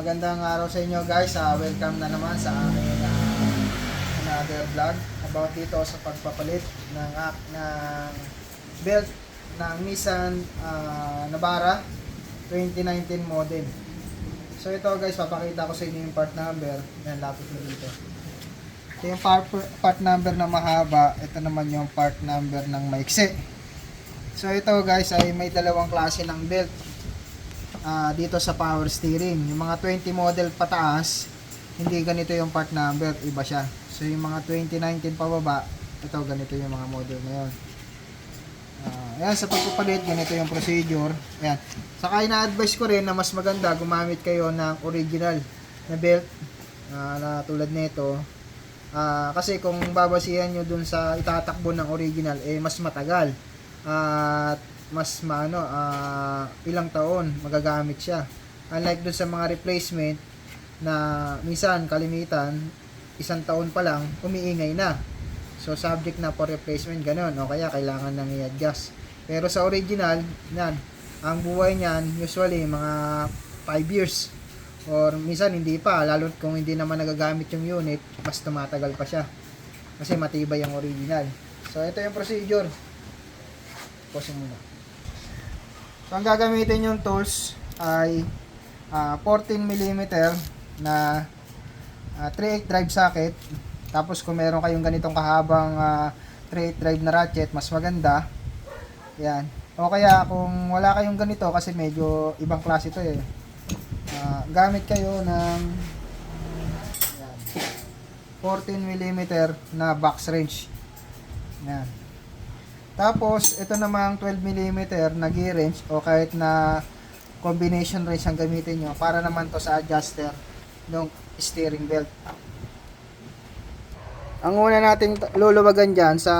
Magandang araw sa inyo guys. Welcome na naman sa aking another vlog about dito sa pagpapalit ng belt ng Nissan Navara 2019 model. So ito guys, papakita ko sa inyo yung part number. Yan, lapit na dito. Ito yung part number na mahaba. Ito naman yung part number ng maiksi. So ito guys ay may dalawang klase ng belt dito sa power steering. Yung mga 20 model pataas, hindi ganito yung part number, iba siya. So yung mga 2019 pababa, ito ganito yung mga model na yun. Ayan, sa pagpapalit, ganito yung procedure. Ayan. Saka ina-advise ko rin na mas maganda gumamit kayo ng original na belt na tulad nito. Kasi kung babasihan nyo dun sa itatakbo ng original, mas matagal. At mas ilang taon magagamit siya. Unlike dun sa mga replacement na minsan kalimitan, isang taon pa lang, umiingay na. So, subject na for replacement, ganun. O kaya, kailangan nang i-adjust. Pero sa original, yan, ang buhay niyan, usually, mga 5 years. Or minsan, hindi pa. Lalo kung hindi naman nagagamit yung unit, mas tumatagal pa siya. Kasi matibay yung original. So, ito yung procedure. Pause muna. So, ang gagamitin yung tools ay 14mm na 3/8 drive socket. Tapos kung meron kayong ganitong kahabang 3/8 drive na ratchet, mas maganda. Yan. O kaya kung wala kayong ganito, kasi medyo ibang klase ito gamit kayo ng 14mm na box wrench. Yan. Tapos, ito namang 12mm na gear wrench o kahit na combination wrench ang gamitin nyo para naman to sa adjuster ng steering belt. Ang una nating luluwagan dyan sa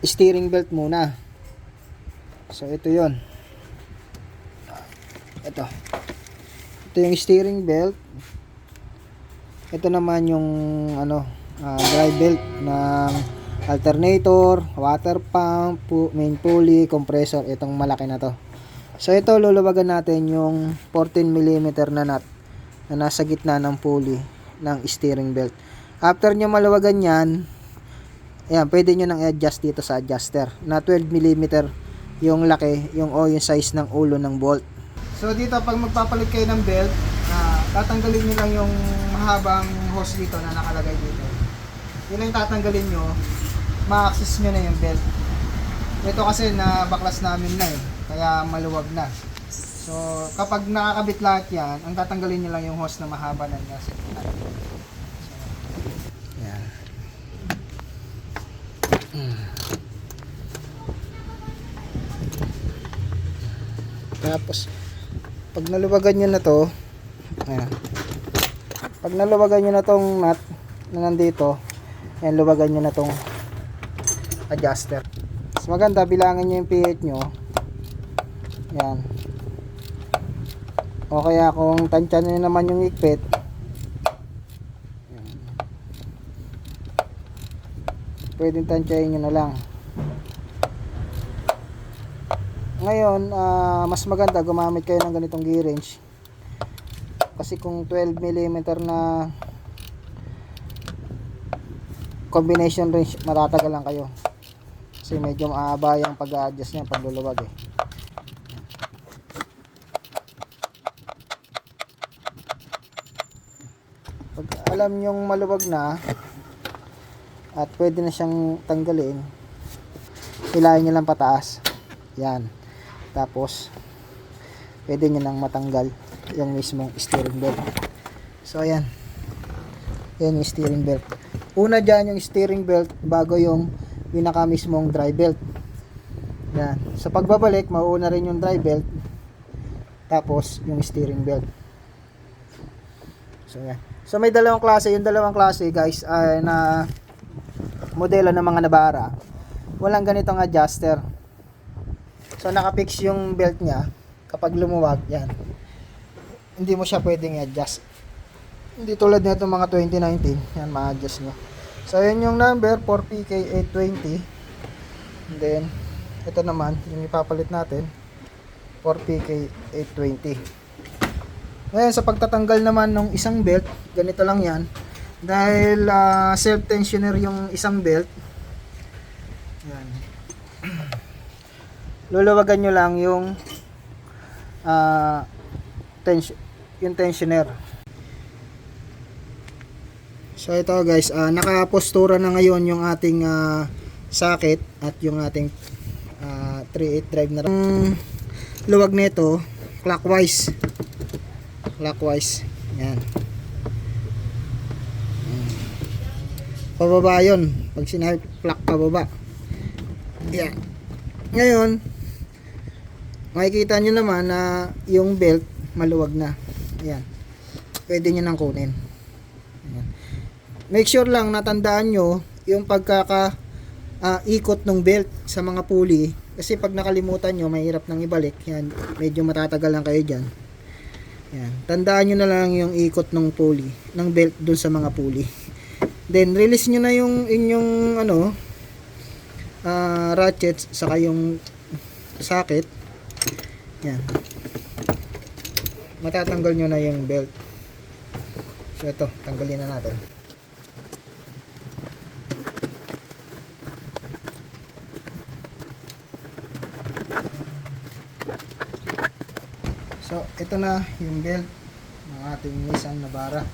steering belt muna. So, ito yon. Ito yung steering belt. Ito naman yung drive belt ng alternator, water pump, main pulley, compressor, itong malaki na to. So ito, luluwagan natin yung 14mm na nut na nasa gitna ng pulley ng steering belt. After nyo maluwagan yan, ayan, pwede nyo nang i-adjust dito sa adjuster na 12mm yung laki, yung size ng ulo ng bolt. So dito, pag magpapalit kayo ng belt, tatanggalin nyo lang yung mahabang hose dito na nakalagay dito. Yun lang tatanggalin nyo, ma-access nyo na yung belt. Ito kasi baklas namin na kaya maluwag na. So, kapag nakakabit lahat yan, ang tatanggalin nyo lang yung hose na mahaba na nasa gitna. So, yan. Tapos, pag naluwagan nyo na to, ayan. Pag naluwagan nyo na tong nut na nandito, yan, luwagan nyo na tong adjuster. Mas maganda, bilangin nyo yung pihit nyo. Yan. O kaya kung tansya nyo naman yung ikpit, yan, pwedeng tansyahin nyo na lang. Ngayon, mas maganda gumamit kayo ng ganitong gear wrench. Kasi kung 12mm na combination wrench, matatagal lang kayo. Kasi medyo mahaba yung pag-a-adjust niya, pagluluwag Pag alam nyong maluwag na at pwede na siyang tanggalin, hilahin nyo lang pataas. Yan. Tapos pwede nyo nang matanggal yung mismong steering belt. So ayan. Yan yung steering belt. Una dyan yung steering belt bago yung pinaka mismong drive belt. Yan. Sa pagbabalik, mauuna rin yung drive belt. Tapos yung steering belt. So yan. So may dalawang klase. Yung dalawang klase guys ay na modelo ng mga Navara. Walang ganitong adjuster. So nakapix yung belt niya. Kapag lumuwag, yan. Hindi mo siya pwedeng i-adjust. Hindi tulad nito mga 2019. Yan, ma-adjust nyo. So, yun yung number, 4PK820. And then, ito naman, yung ipapalit natin, 4PK820. Ngayon, sa pagtatanggal naman ng isang belt, ganito lang yan. Dahil self-tensioner yung isang belt, yan. Luluwagan nyo lang yung yung tensioner. So ito guys, nakapostura na ngayon yung ating socket at yung ating 3/8 drive na luwag nito clockwise. Yan. Pababa yun. Pag sinabi clock pababa. Yan. Ngayon, makikita nyo naman na yung belt maluwag na. Ayan. Pwede nyo nang kunin. Ayan. Make sure lang natandaan nyo yung ikot ng belt sa mga pulley. Kasi pag nakalimutan nyo, mahirap nang ibalik. Yan. Medyo matatagal lang kayo dyan. Yan. Tandaan nyo na lang yung ikot ng pulley, ng belt dun sa mga pulley. Then, release nyo na yung inyong ratchet saka yung socket. Yan. Matatanggal nyo na yung belt. So ito, tanggalin na natin. So ito na yung belt ng ating Nissan Navara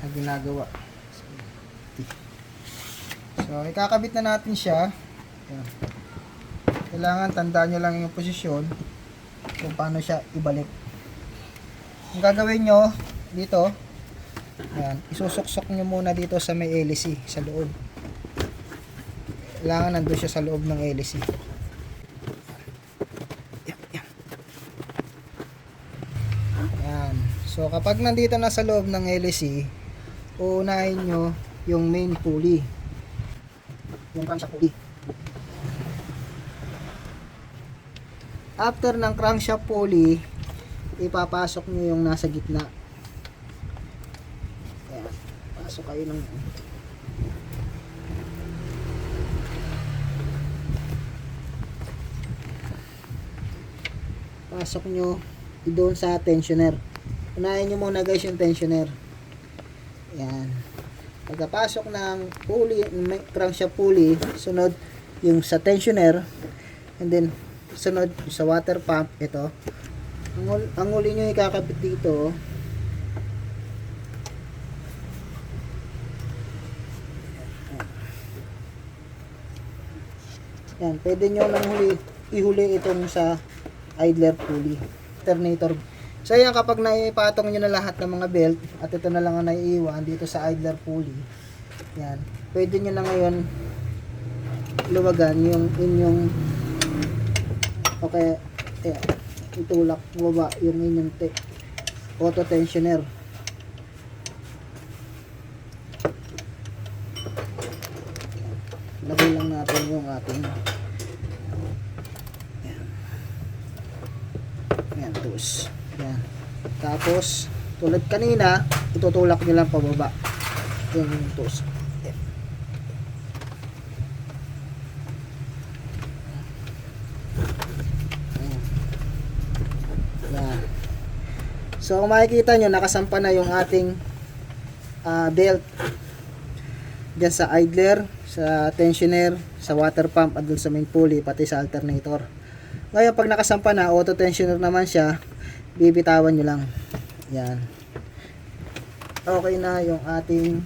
na ginagawa. So ikakabit na natin siya. Yan. Kailangan tandaan nyo lang yung posisyon kung paano siya ibalik. Ang gagawin nyo dito, yan, isusuksok nyo muna dito sa may LC sa loob. Kailangan nandun siya sa loob ng LC. Yan. So kapag nandito na sa loob ng LC, uunahin nyo yung main pulley, yung crankshaft pulley. After ng crankshaft pulley, ipapasok nyo yung nasa gitna. Ayan. Pasok kayo ng pasok nyo doon sa tensioner. Unahin nyo muna guys yung tensioner. Ayan. Pagkapasok ng pulley, crankshaft pulley, sunod yung sa tensioner, and then sunod sa water pump. Ito ang uli nyo ikakabit dito. Yan, pwede nyo lang ihuli itong sa idler pulley, alternator. So yan, kapag naipatong nyo na lahat ng mga belt at ito na lang ang naiiwan dito sa idler pulley, yan, pwede nyo na ngayon luwagan yung inyong itulak baba yung inyong auto tensioner. Lagay lang natin yung ating yan, tools. Yan. Tapos tulad kanina, itutulak nyo lang pababa yung tools. So kung makikita nyo, nakasampa na yung ating belt dyan sa idler, sa tensioner, sa water pump, at dun sa main pulley, pati sa alternator. Ngayon pag nakasampa na, auto tensioner naman siya, bibitawan nyo lang. Yan. Okay na yung ating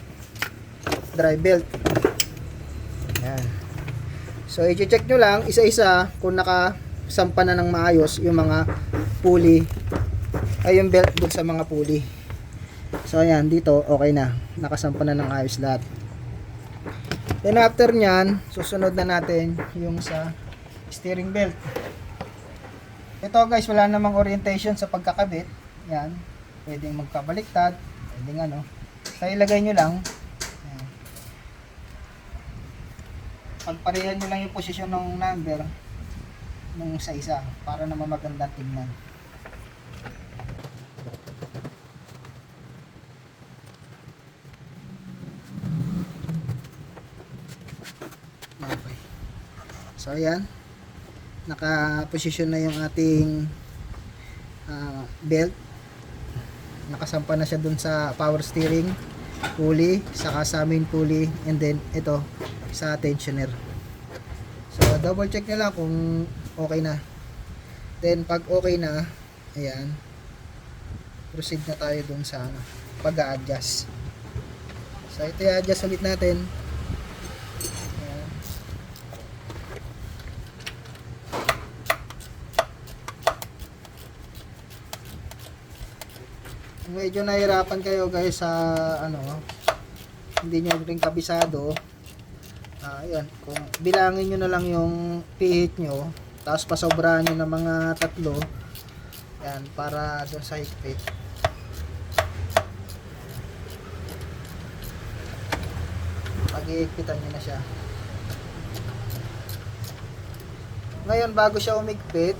drive belt. Yan. So i-check nyo lang isa-isa kung nakasampa na ng maayos yung mga pulley ay yung belt dun sa mga pulley. So ayan, dito okay na, nakasampa na ng ayos lahat. Then after nyan, susunod na natin yung sa steering belt. Ito guys, wala namang orientation sa pagkakabit. Yan, pwedeng magpabaliktad, pwedeng so ilagay nyo lang. Yan. Pagparehan nyo lang yung posisyon ng number nung sa isa para naman maganda tingnan. Okay. So ayan, naka-position na yung ating belt. nakasampa na siya dun sa power steering pulley, saka sa main pulley, and then ito sa tensioner. So double check nyo lang kung okay na. Then pag okay na, ayan, proceed na tayo dun sa pag-a-adjust. So ito i-adjust ulit natin. Ayan. Medyo nahirapan kayo guys sa hindi nyo rin kabisado. Ayan, kung bilangin nyo na lang yung pihit nyo, tapos pasobrahan nyo ng mga 3, yan, para doon sa higpit. Pag-iigpitan nyo na siya. Ngayon, bago siya umigpit,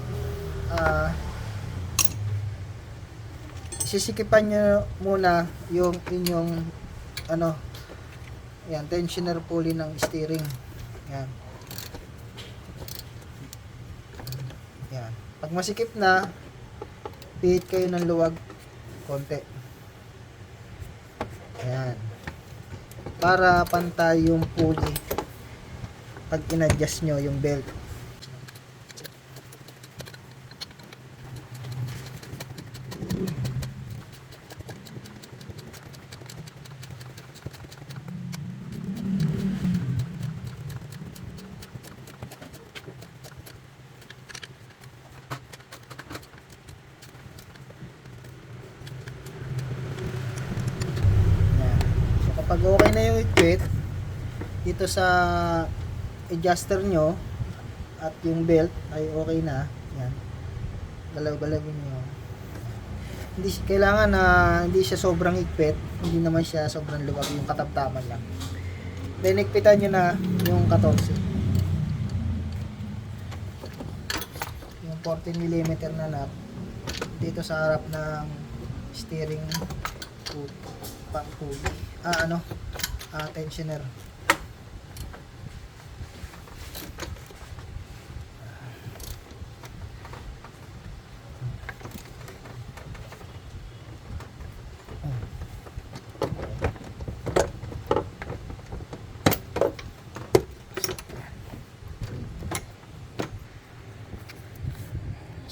sisikipan nyo muna yung inyong yan, tensioner pulley ng steering. Yan. Yan. Pag masikip na, pihit kayo ng luwag konti. Yan. Para pantay yung pulley pag in-adjust nyo yung belt. Pag okay na yung higpit dito sa adjuster nyo at yung belt ay okay na, yan, galaw-galawin nyo. Hindi kailangan na hindi siya sobrang higpit, hindi naman siya sobrang luwag, yung katamtaman lang. Then higpitan nyo na yung 14, yung 14mm na nut dito sa harap ng steering pulley, tensioner.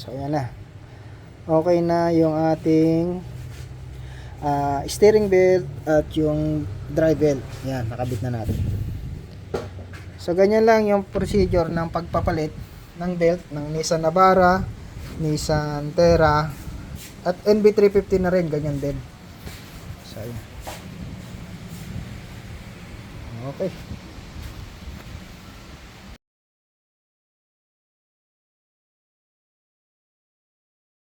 So ayan na, okay na yung ating steering belt at yung drive belt. Yan, nakabit na natin. So ganyan lang yung procedure ng pagpapalit ng belt ng Nissan Navara, Nissan Terra at NV350 na rin, ganyan din. So ayan. Okay.